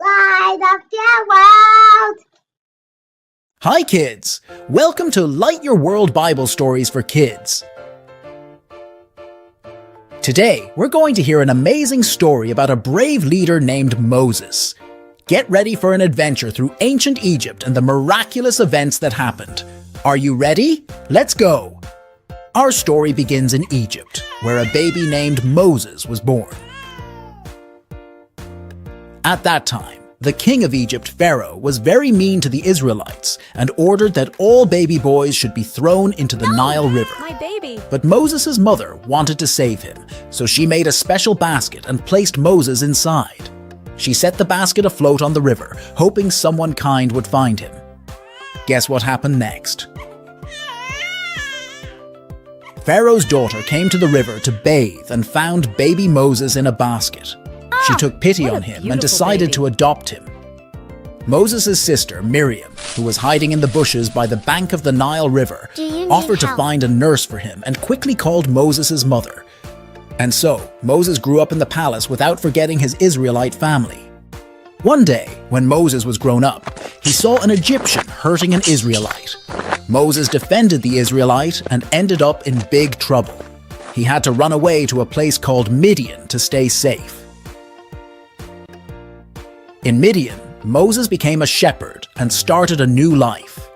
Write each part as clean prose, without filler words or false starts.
side of the world. Hi kids! Welcome to Light Your World Bible Stories for Kids. Today, we're going to hear an amazing story about a brave leader named Moses. Get ready for an adventure through ancient Egypt and the miraculous events that happened. Are you ready? Let's go! Our story begins in Egypt, where a baby named Moses was born. At that time, the king of Egypt, Pharaoh, was very mean to the Israelites and ordered that all baby boys should be thrown into the Nile River. My baby! But Moses' mother wanted to save him, so she made a special basket and placed Moses inside. She set the basket afloat on the river, hoping someone kind would find him. Guess what happened next? Pharaoh's daughter came to the river to bathe and found baby Moses in a basket. She took pity what a on him and beautiful decided baby. to adopt him. Moses' sister, Miriam, who was hiding in the bushes by the bank of the Nile River, Do you need offered to help? find a nurse for him and quickly called Moses' mother. And so, Moses grew up in the palace without forgetting his Israelite family. One day, when Moses was grown up, he saw an Egyptian hurting an Israelite. Moses defended the Israelite and ended up in big trouble. He had to run away to a place called Midian to stay safe. In Midian, Moses became a shepherd and started a new life.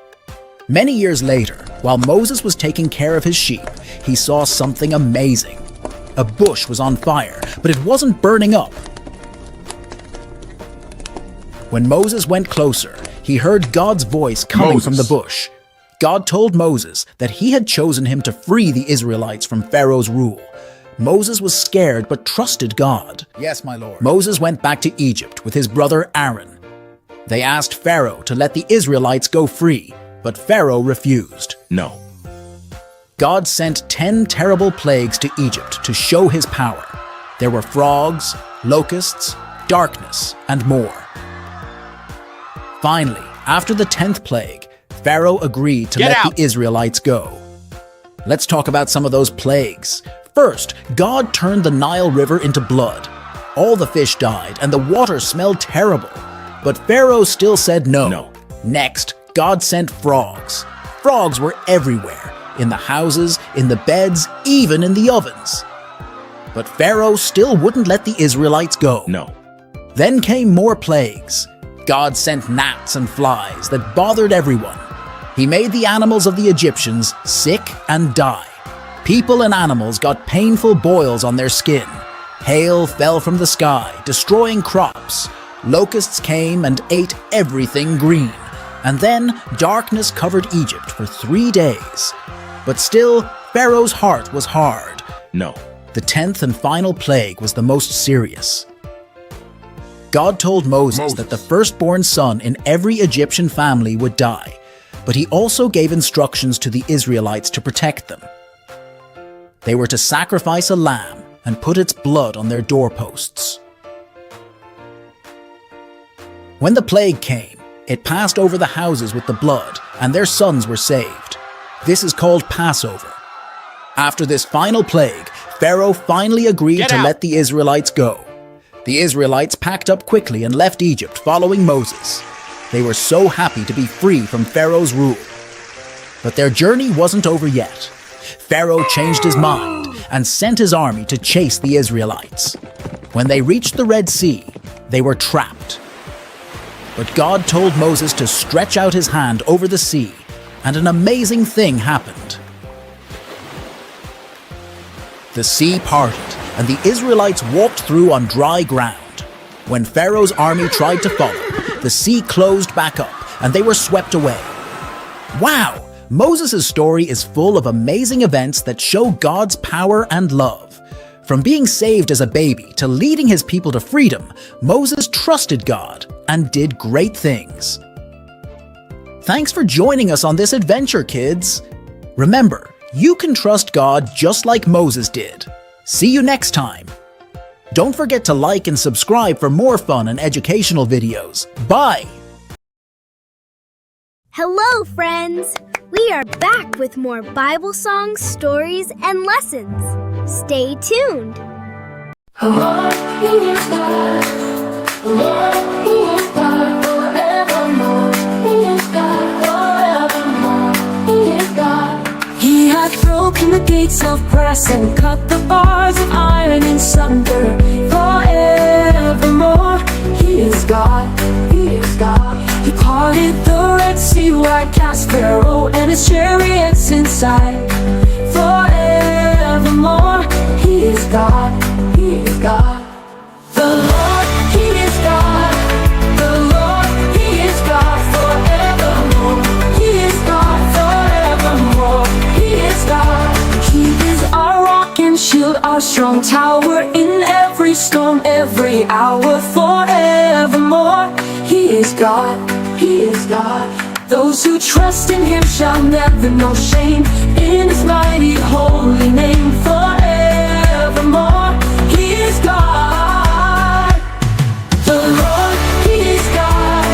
Many years later, while Moses was taking care of his sheep, he saw something amazing. A bush was on fire, but it wasn't burning up. When Moses went closer, he heard God's voice coming from the bush. God told Moses that he had chosen him to free the Israelites from Pharaoh's rule. Moses was scared but trusted God. Yes, my lord. Moses went back to Egypt with his brother Aaron. They asked Pharaoh to let the Israelites go free, but Pharaoh refused. No. God sent 10 terrible plagues to Egypt to show his power. There were frogs, locusts, darkness, and more. Finally, after the 10th plague, Pharaoh agreed to let the Israelites go. Let's talk about some of those plagues. First, God turned the Nile River into blood. All the fish died and the water smelled terrible. But Pharaoh still said no. Next, God sent frogs. Frogs were everywhere, in the houses, in the beds, even in the ovens. But Pharaoh still wouldn't let the Israelites go. Then came more plagues. God sent gnats and flies that bothered everyone. He made the animals of the Egyptians sick and die. People and animals got painful boils on their skin. Hail fell from the sky, destroying crops. Locusts came and ate everything green. And then darkness covered Egypt for 3 days. But still, Pharaoh's heart was hard. The 10th and final plague was the most serious. God told Moses that the firstborn son in every Egyptian family would die, but he also gave instructions to the Israelites to protect them. They were to sacrifice a lamb and put its blood on their doorposts. When the plague came, it passed over the houses with the blood, and their sons were saved. This is called Passover. After this final plague, Pharaoh finally agreed to let the Israelites go. The Israelites packed up quickly and left Egypt following Moses. They were so happy to be free from Pharaoh's rule. But their journey wasn't over yet. Pharaoh changed his mind and sent his army to chase the Israelites. When they reached the Red Sea, they were trapped. But God told Moses to stretch out his hand over the sea, and an amazing thing happened. The sea parted, and the Israelites walked through on dry ground. When Pharaoh's army tried to follow, the sea closed back up, and they were swept away. Wow! Moses' story is full of amazing events that show God's power and love. From being saved as a baby to leading his people to freedom, Moses trusted God and did great things. Thanks for joining us on this adventure, kids. Remember, you can trust God just like Moses did. See you next time. Don't forget to like and subscribe for more fun and educational videos. Bye! Hello, friends! We are back with more Bible songs, stories, and lessons. Stay tuned! Oh, gates of brass and cut the bars of iron in sunder. Forevermore, He is God, He is God. He parted the Red Sea wide, cast Pharaoh and his chariots inside. Forevermore, He is God, He is God. The Lord, He is God. The Lord, He is God. Forevermore, He is God. Forevermore, He is God. He is our rock and shield, our strong tower in every storm, every hour. Forevermore, He is God, He is God. Those who trust in Him shall never know shame. In His mighty holy name, forevermore, He is God. The Lord, He is God.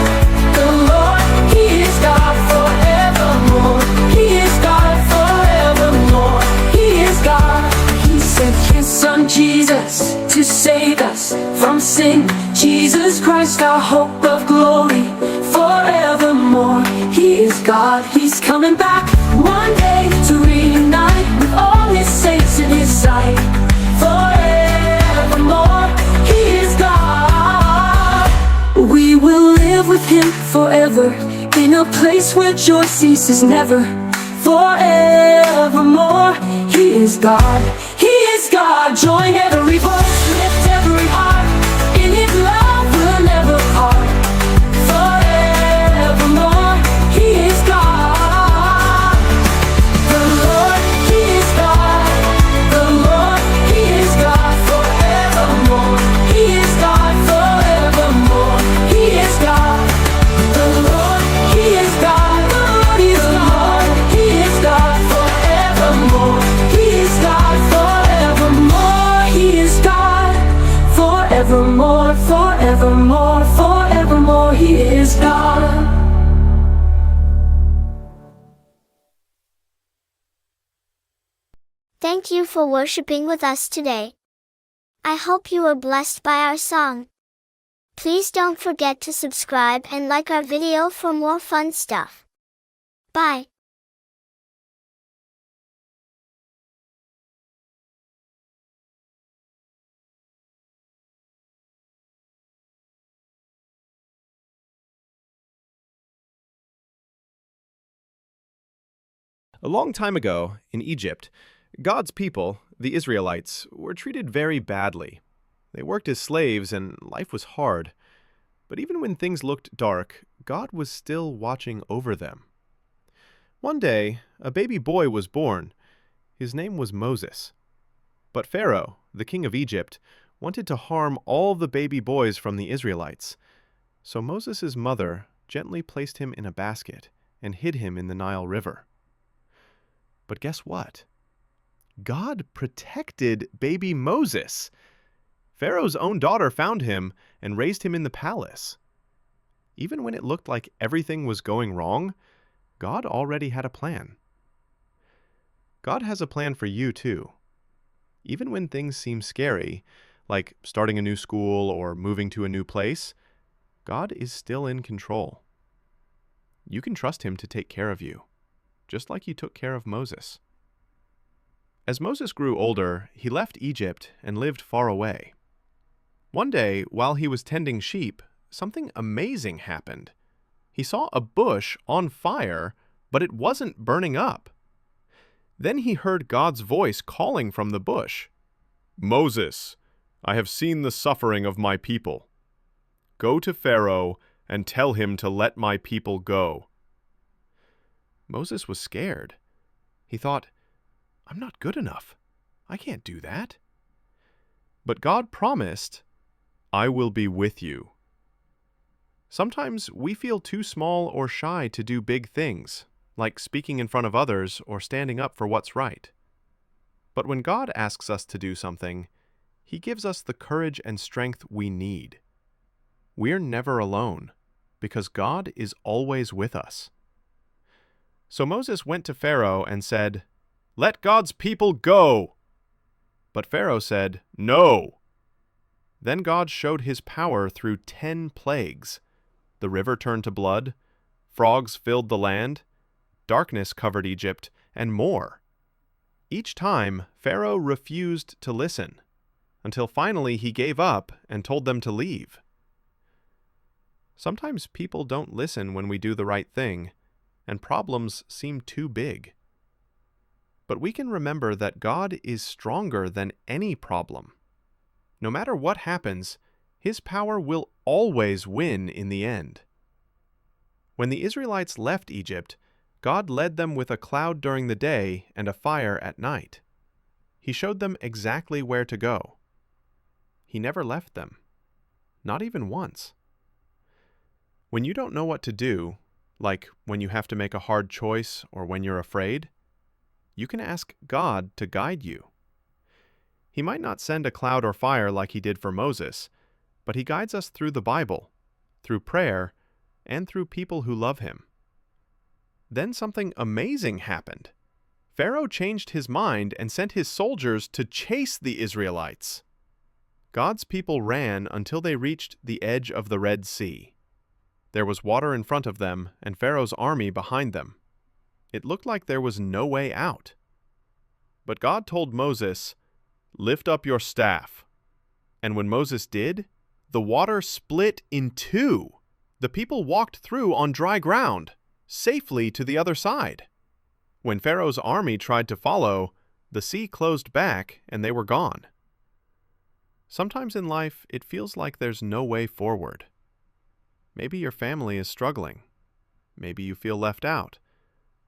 The Lord, He is God. Forevermore, He is God. Forevermore, He is God. He sent His Son Jesus to save us from sin. Jesus Christ, our hope of glory. Forevermore, He is God. He's coming back one day to reunite with all His saints in His sight. Forevermore, He is God. We will live with Him forever, in a place where joy ceases never. Forevermore, He is God. He is God. Join every voice, lift every heart. In His love we'll never part. Forevermore, He is God. The Lord, He is God. The Lord, He is God. Forevermore, He is God. Forevermore, He is God. The Lord, He is God. The Lord is God. He is God. Forevermore, He is God. Forevermore, He is God. Forevermore, forevermore, forevermore, He is God. Thank you for worshiping with us today. I hope you were blessed by our song. Please don't forget to subscribe and like our video for more fun stuff. Bye. A long time ago, in Egypt, God's people, the Israelites, were treated very badly. They worked as slaves and life was hard. But even when things looked dark, God was still watching over them. One day, a baby boy was born. His name was Moses. But Pharaoh, the king of Egypt, wanted to harm all the baby boys from the Israelites. So Moses' mother gently placed him in a basket and hid him in the Nile River. But guess what? God protected baby Moses. Pharaoh's own daughter found him and raised him in the palace. Even when it looked like everything was going wrong, God already had a plan. God has a plan for you too. Even when things seem scary, like starting a new school or moving to a new place, God is still in control. You can trust Him to take care of you, just like He took care of Moses. As Moses grew older, he left Egypt and lived far away. One day, while he was tending sheep, something amazing happened. He saw a bush on fire, but it wasn't burning up. Then he heard God's voice calling from the bush, "Moses, I have seen the suffering of my people. Go to Pharaoh and tell him to let my people go." Moses was scared. He thought, "I'm not good enough. I can't do that." But God promised, "I will be with you." Sometimes we feel too small or shy to do big things, like speaking in front of others or standing up for what's right. But when God asks us to do something, He gives us the courage and strength we need. We're never alone, because God is always with us. So Moses went to Pharaoh and said, "Let God's people go." But Pharaoh said, "No." Then God showed His power through 10 plagues. The river turned to blood, frogs filled the land, darkness covered Egypt, and more. Each time, Pharaoh refused to listen, until finally he gave up and told them to leave. Sometimes people don't listen when we do the right thing, and problems seem too big. But we can remember that God is stronger than any problem. No matter what happens, His power will always win in the end. When the Israelites left Egypt, God led them with a cloud during the day and a fire at night. He showed them exactly where to go. He never left them, not even once. When you don't know what to do, like when you have to make a hard choice or when you're afraid, you can ask God to guide you. He might not send a cloud or fire like He did for Moses, but He guides us through the Bible, through prayer, and through people who love Him. Then something amazing happened. Pharaoh changed his mind and sent his soldiers to chase the Israelites. God's people ran until they reached the edge of the Red Sea. There was water in front of them and Pharaoh's army behind them. It looked like there was no way out. But God told Moses, "Lift up your staff." And when Moses did, the water split in two. The people walked through on dry ground, safely to the other side. When Pharaoh's army tried to follow, the sea closed back and they were gone. Sometimes in life, it feels like there's no way forward. Maybe your family is struggling. Maybe you feel left out.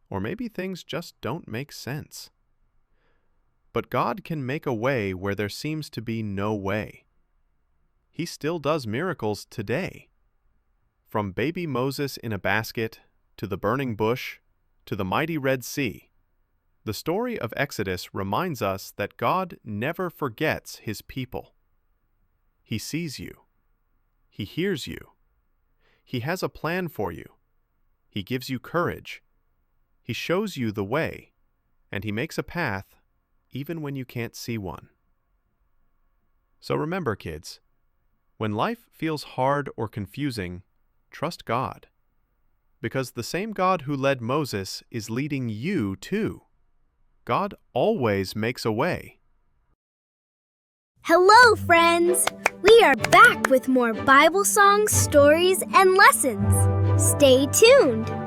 Or maybe things just don't make sense. But God can make a way where there seems to be no way. He still does miracles today. From baby Moses in a basket, to the burning bush, to the mighty Red Sea, the story of Exodus reminds us that God never forgets His people. He sees you. He hears you. He has a plan for you. He gives you courage. He shows you the way, and He makes a path even when you can't see one. So remember, kids, when life feels hard or confusing, trust God, because the same God who led Moses is leading you too. God always makes a way. Hello, friends! We are back with more Bible songs, stories, and lessons. Stay tuned!